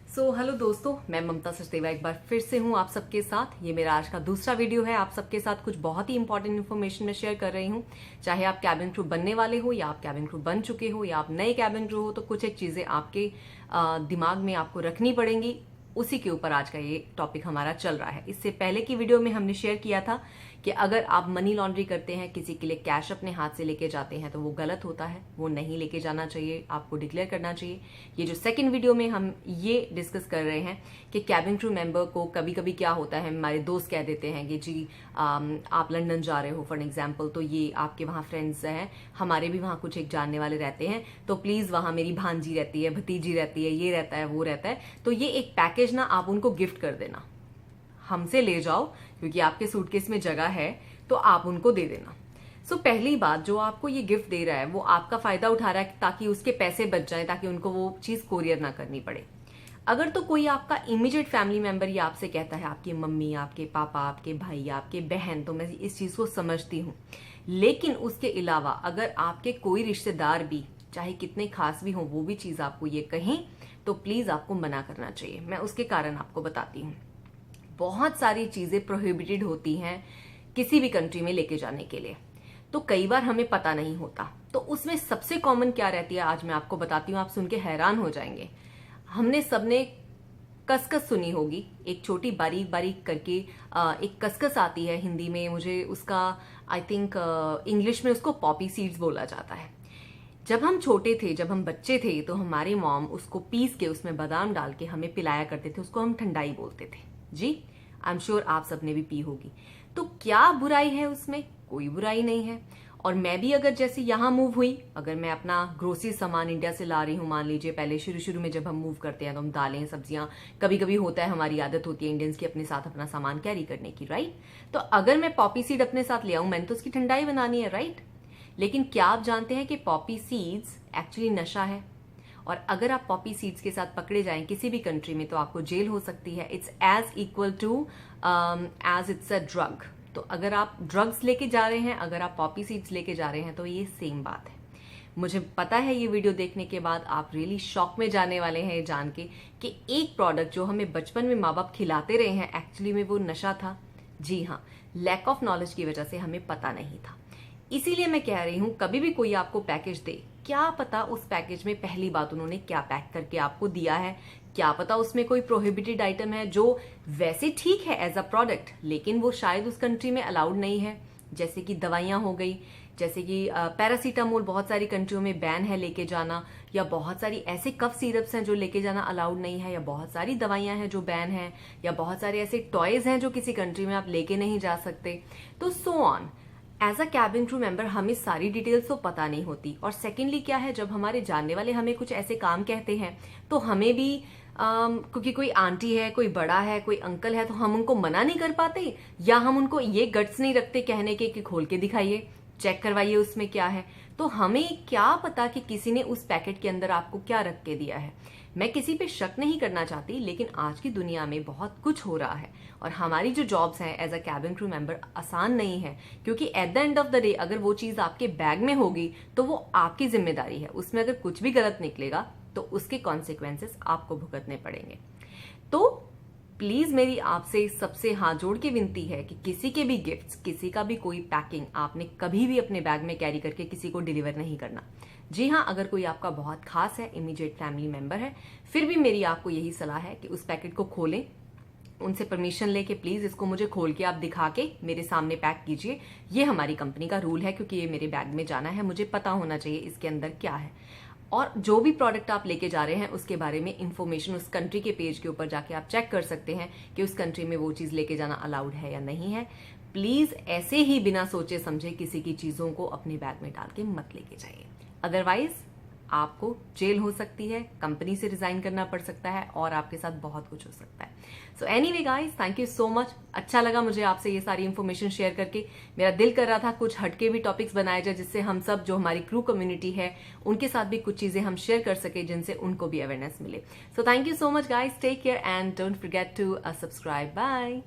Hello दोस्तों, मैं ममता सचदेवा एक बार फिर से हूँ आप सबके साथ। ये मेरा आज का दूसरा वीडियो है। आप सबके साथ कुछ बहुत ही इंपॉर्टेंट इन्फॉर्मेशन मैं शेयर कर रही हूँ। चाहे आप कैबिन क्रू बनने वाले हो या आप कैबिन क्रू बन चुके हो या आप नए कैबिन क्रू हो, तो कुछ एक चीजें आपके दिमाग में आपको रखनी पड़ेंगी। उसी के ऊपर आज का ये टॉपिक हमारा चल रहा है। इससे पहले की वीडियो में हमने शेयर किया था कि अगर आप मनी लॉन्ड्री करते हैं, किसी के लिए कैश अपने हाथ से लेके जाते हैं, तो वो गलत होता है, वो नहीं लेके जाना चाहिए, आपको डिक्लेयर करना चाहिए। ये जो सेकंड वीडियो में हम ये डिस्कस कर रहे हैं कि कैबिन क्रू मेंबर को कभी कभी क्या होता है, हमारे दोस्त कह देते हैं कि जी आप लंदन जा रहे हो फॉर एग्जाम्पल, तो ये आपके वहाँ फ्रेंड्स हैं, हमारे भी वहाँ कुछ एक जानने वाले रहते हैं, तो प्लीज वहाँ मेरी भांजी रहती है, भतीजी रहती है, ये रहता है, वो रहता है, तो ये एक पैकेज ना आप उनको गिफ्ट कर देना, हमसे ले जाओ क्योंकि आपके सूटकेस में जगह है, तो आप उनको दे देना। पहली बात, जो आपको ये गिफ्ट दे रहा है वो आपका फायदा उठा रहा है ताकि उसके पैसे बच जाएं, ताकि उनको वो चीज कोरियर ना करनी पड़े। अगर तो कोई आपका इमीडिएट फैमिली मेंबर ये आपसे कहता है, आपकी मम्मी, आपके पापा, आपके भाई, आपके बहन, तो मैं इस चीज को समझती हूँ। लेकिन उसके अलावा अगर आपके कोई रिश्तेदार भी, चाहे कितने खास भी हो, वो भी चीज आपको ये कहें, तो प्लीज आपको मना करना चाहिए। मैं उसके कारण आपको बताती हूँ। बहुत सारी चीजें प्रोहिबिटेड होती हैं किसी भी कंट्री में लेके जाने के लिए, तो कई बार हमें पता नहीं होता। तो उसमें सबसे कॉमन क्या रहती है, आज मैं आपको बताती हूँ, आप सुन के हैरान हो जाएंगे। हमने सबने कसकस सुनी होगी, एक छोटी बारीक बारीक करके एक कसकस आती है हिंदी में, मुझे उसका आई थिंक इंग्लिश में उसको पॉपी सीड्स बोला जाता है। जब हम छोटे थे, जब हम बच्चे थे, तो हमारी मॉम उसको पीस के उसमें बादाम डाल के हमें पिलाया करते थे, उसको हम ठंडाई बोलते थे जी। आई एम श्योर आप सबने भी पी होगी। तो क्या बुराई है उसमें? कोई बुराई नहीं है। और मैं भी अगर जैसे यहाँ मूव हुई, अगर मैं अपना ग्रोसरी सामान इंडिया से ला रही हूँ, मान लीजिए पहले शुरू शुरू में जब हम मूव करते हैं तो हम दालें, सब्जियां, कभी कभी होता है, हमारी आदत होती है इंडियंस की अपने साथ अपना सामान कैरी करने की, राइट। तो अगर मैं पॉपी सीड अपने साथ ले आऊं, मैंने तो उसकी ठंडाई बनानी है, राइट। लेकिन क्या आप जानते हैं कि पॉपी सीड्स एक्चुअली नशा है, और अगर आप पॉपी सीड्स के साथ पकड़े जाएं किसी भी कंट्री में तो आपको जेल हो सकती है। It's as equal to as it's a drug. तो अगर आप ड्रग्स लेके जा रहे हैं, अगर आप पॉपी सीड्स लेके जा रहे हैं, तो ये सेम बात है। मुझे पता है ये वीडियो देखने के बाद आप रियली शॉक में जाने वाले हैं जान के कि एक प्रोडक्ट जो हमें बचपन में माँ बाप खिलाते रहे हैं, एक्चुअली में वो नशा था। जी हाँ, लैक ऑफ नॉलेज की वजह से हमें पता नहीं था। इसीलिए मैं कह रही हूं, कभी भी कोई आपको पैकेज दे, क्या पता उस पैकेज में पहली बात उन्होंने क्या पैक करके आपको दिया है, क्या पता उसमें कोई प्रोहिबिटेड आइटम है जो वैसे ठीक है एज अ प्रोडक्ट, लेकिन वो शायद उस कंट्री में अलाउड नहीं है। जैसे कि दवाइयां हो गई, जैसे कि पैरासीटामोल बहुत सारी कंट्रियों में बैन है लेके जाना, या बहुत सारी ऐसे कफ सिरप्स हैं जो लेके जाना अलाउड नहीं है, या बहुत सारी दवाइयां हैं जो बैन है, या बहुत सारे ऐसे टॉयज हैं जो किसी कंट्री में आप लेके नहीं जा सकते, तो so on. As a cabin crew member हमें सारी डिटेल्स तो पता नहीं होती। और सेकेंडली क्या है, जब हमारे जानने वाले हमें कुछ ऐसे काम कहते हैं, तो हमें भी क्योंकि कोई आंटी है, कोई बड़ा है, कोई अंकल है, तो हम उनको मना नहीं कर पाते, या हम उनको ये गट्स नहीं रखते कहने के कि खोल के दिखाइए, चेक करवाइए उसमें क्या है। तो हमें क्या पता कि किसी ने उस पैकेट के अंदर आपको क्या रख के दिया है। मैं किसी पे शक नहीं करना चाहती, लेकिन आज की दुनिया में बहुत कुछ हो रहा है, और हमारी जो जॉब्स हैं as a cabin crew member आसान नहीं है, क्योंकि at the end of the day अगर वो चीज आपके बैग में होगी तो वो आपकी जिम्मेदारी है। उसमें अगर कुछ भी गलत निकलेगा तो उसके कॉन्सिक्वेंसेस आपको भुगतने पड़ेंगे। तो प्लीज मेरी आपसे सबसे हाथ जोड़ के विनती है कि किसी के भी गिफ्ट्स, किसी का भी कोई पैकिंग आपने कभी भी अपने बैग में कैरी करके किसी को डिलीवर नहीं करना। जी हाँ, अगर कोई आपका बहुत खास है, इमीडिएट फैमिली मेंबर है, फिर भी मेरी आपको यही सलाह है कि उस पैकेट को खोलें, उनसे परमिशन लेके प्लीज इसको मुझे खोल के आप दिखा के मेरे सामने पैक कीजिए। ये हमारी कंपनी का रूल है, क्योंकि ये मेरे बैग में जाना है, मुझे पता होना चाहिए इसके अंदर क्या है। और जो भी प्रोडक्ट आप लेके जा रहे हैं उसके बारे में इंफॉर्मेशन उस कंट्री के पेज के ऊपर जाके आप चेक कर सकते हैं कि उस कंट्री में वो चीज लेके जाना अलाउड है या नहीं है। प्लीज ऐसे ही बिना सोचे समझे किसी की चीजों को अपने बैग में डाल के मत लेके जाइए, अदरवाइज आपको जेल हो सकती है, कंपनी से रिजाइन करना पड़ सकता है, और आपके साथ बहुत कुछ हो सकता है। So anyway guys, thank you so much. अच्छा लगा मुझे आपसे ये सारी इंफॉर्मेशन शेयर करके। मेरा दिल कर रहा था कुछ हटके भी टॉपिक्स बनाए जाए, जिससे हम सब जो हमारी क्रू कम्युनिटी है उनके साथ भी कुछ चीजें हम शेयर कर सके, जिनसे उनको भी अवेयरनेस मिले। So thank you so much guys, take care and don't forget to subscribe. Bye.